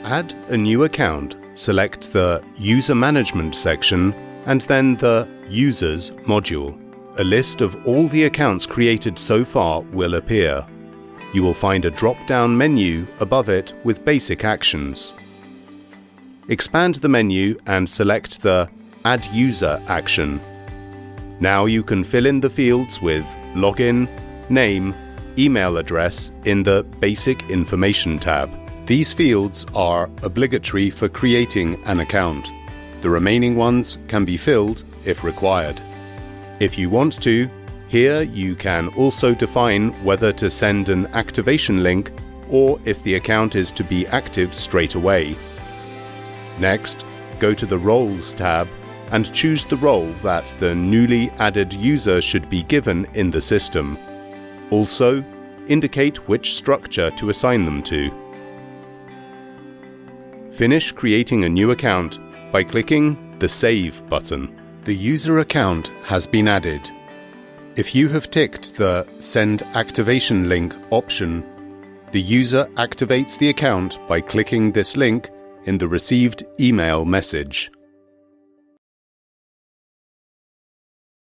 add a new account, select the User Management section and then the Users module. A list of all the accounts created so far will appear. You will find a drop-down menu above it with basic actions. Expand the menu and select the Add User action. Now you can fill in the fields with login, name, email address in the Basic Information tab. These fields are obligatory for creating an account. The remaining ones can be filled if required. If you want to, here you can also define whether to send an activation link or if the account is to be active straight away. Next, go to the Roles tab and choose the role that the newly added user should be given in the system. Also, indicate which structure to assign them to. Finish creating a new account by clicking the Save button. The user account has been added. If you have ticked the Send Activation Link option, the user activates the account by clicking this link in the received email message.